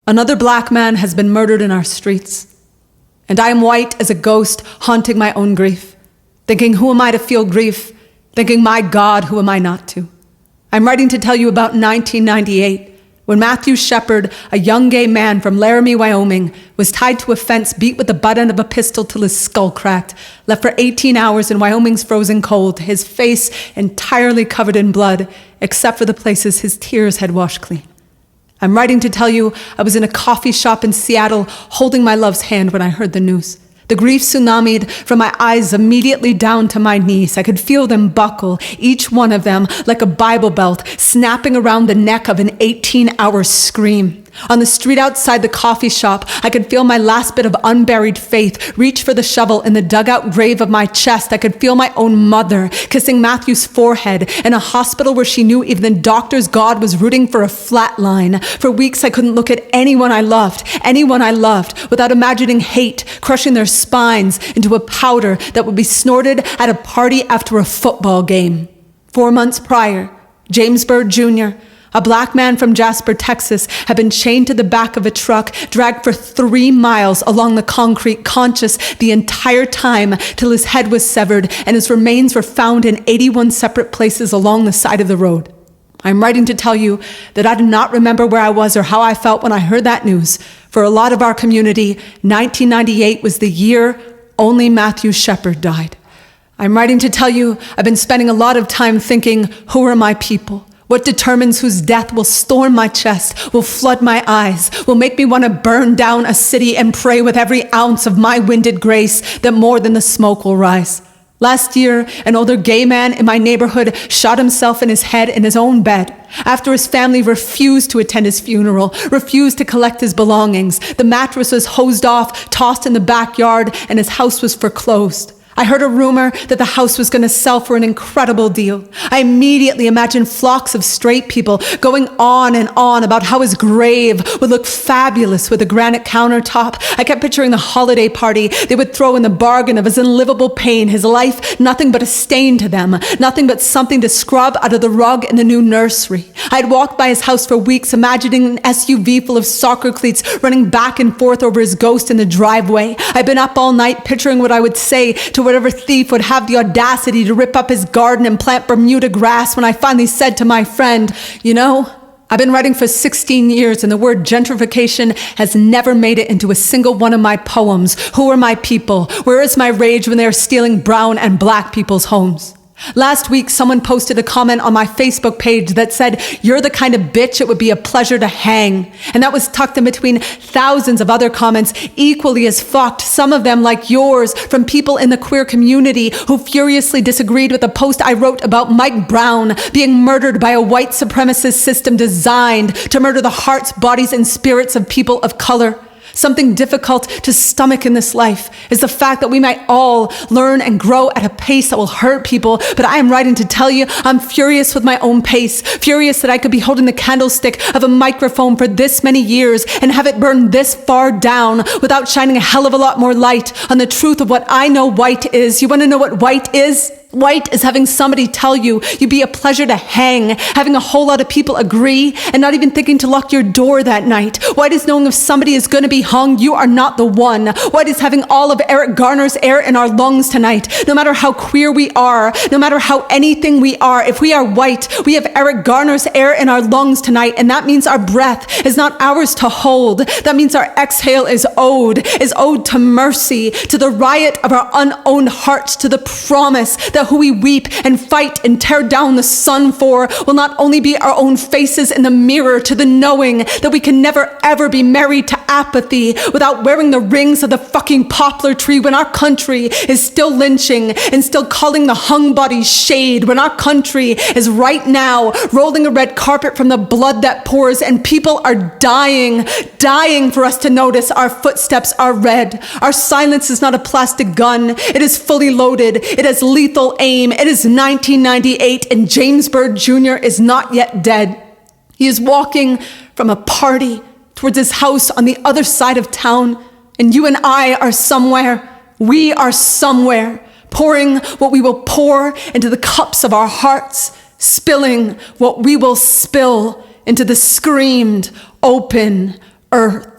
Another black man has been murdered in our streets. And I am white as a ghost haunting my own grief, thinking, who am I to feel grief? Thinking, my God, who am I not to? I'm writing to tell you about 1998, when Matthew Shepard, a young gay man from Laramie, Wyoming, was tied to a fence, beat with the butt end of a pistol till his skull cracked, left for 18 hours in Wyoming's frozen cold, his face entirely covered in blood, except for the places his tears had washed clean. I'm writing to tell you I was in a coffee shop in Seattle holding my love's hand when I heard the news. The grief tsunamied from my eyes immediately down to my knees. I could feel them buckle, each one of them like a Bible belt, snapping around the neck of an 18-hour scream. On the street outside the coffee shop, I could feel my last bit of unburied faith reach for the shovel in the dugout grave of my chest. I could feel my own mother kissing Matthew's forehead in a hospital where she knew even the doctor's God was rooting for a flat line. For weeks, I couldn't look at anyone I loved, without imagining hate crushing their spines into a powder that would be snorted at a party after a football game. 4 months prior, James Byrd Jr., a black man from Jasper, Texas, had been chained to the back of a truck, dragged for 3 miles along the concrete, conscious the entire time till his head was severed and his remains were found in 81 separate places along the side of the road. I'm writing to tell you that I do not remember where I was or how I felt when I heard that news. For a lot of our community, 1998 was the year only Matthew Shepard died. I'm writing to tell you I've been spending a lot of time thinking, who are my people? What determines whose death will storm my chest, will flood my eyes, will make me want to burn down a city and pray with every ounce of my winded grace that more than the smoke will rise. Last year, an older gay man in my neighborhood shot himself in his head in his own bed after his family refused to attend his funeral, refused to collect his belongings. The mattress was hosed off, tossed in the backyard, and his house was foreclosed. I heard a rumor that the house was going to sell for an incredible deal. I immediately imagined flocks of straight people going on and on about how his grave would look fabulous with a granite countertop. I kept picturing the holiday party they would throw in the bargain of his unlivable pain, his life nothing but a stain to them, nothing but something to scrub out of the rug in the new nursery. I'd walked by his house for weeks, imagining an SUV full of soccer cleats running back and forth over his ghost in the driveway. I'd been up all night picturing what I would say to whatever thief would have the audacity to rip up his garden and plant Bermuda grass when I finally said to my friend, you know, I've been writing for 16 years and the word gentrification has never made it into a single one of my poems. Who are my people? Where is my rage when they are stealing brown and black people's homes? Last week, someone posted a comment on my Facebook page that said, you're the kind of bitch it would be a pleasure to hang. And that was tucked in between thousands of other comments equally as fucked, some of them like yours, from people in the queer community who furiously disagreed with a post I wrote about Mike Brown being murdered by a white supremacist system designed to murder the hearts, bodies, and spirits of people of color. Something difficult to stomach in this life is the fact that we might all learn and grow at a pace that will hurt people, but I am writing to tell you I'm furious with my own pace, furious that I could be holding the candlestick of a microphone for this many years and have it burn this far down without shining a hell of a lot more light on the truth of what I know white is. You want to know what white is? White is having somebody tell you you'd be a pleasure to hang, having a whole lot of people agree, and not even thinking to lock your door that night. White is knowing if somebody is going to be hung, you are not the one. White is having all of Eric Garner's air in our lungs tonight. No matter how queer we are, no matter how anything we are, if we are white, we have Eric Garner's air in our lungs tonight, and that means our breath is not ours to hold. That means our exhale is owed to mercy, to the riot of our unowned hearts, to the promise that who we weep and fight and tear down the sun for will not only be our own faces in the mirror, to the knowing that we can never ever be married to apathy without wearing the rings of the fucking poplar tree, when our country is still lynching and still calling the hung bodies shade, when our country is right now rolling a red carpet from the blood that pours and people are dying for us to notice our footsteps are red. Our silence is not a plastic gun. It is fully loaded. It has lethal aim. It is 1998 and James Byrd Jr. is not yet dead. He is walking from a party towards his house on the other side of town, and you and I are somewhere. We are somewhere, pouring what we will pour into the cups of our hearts, spilling what we will spill into the screamed, open, earth,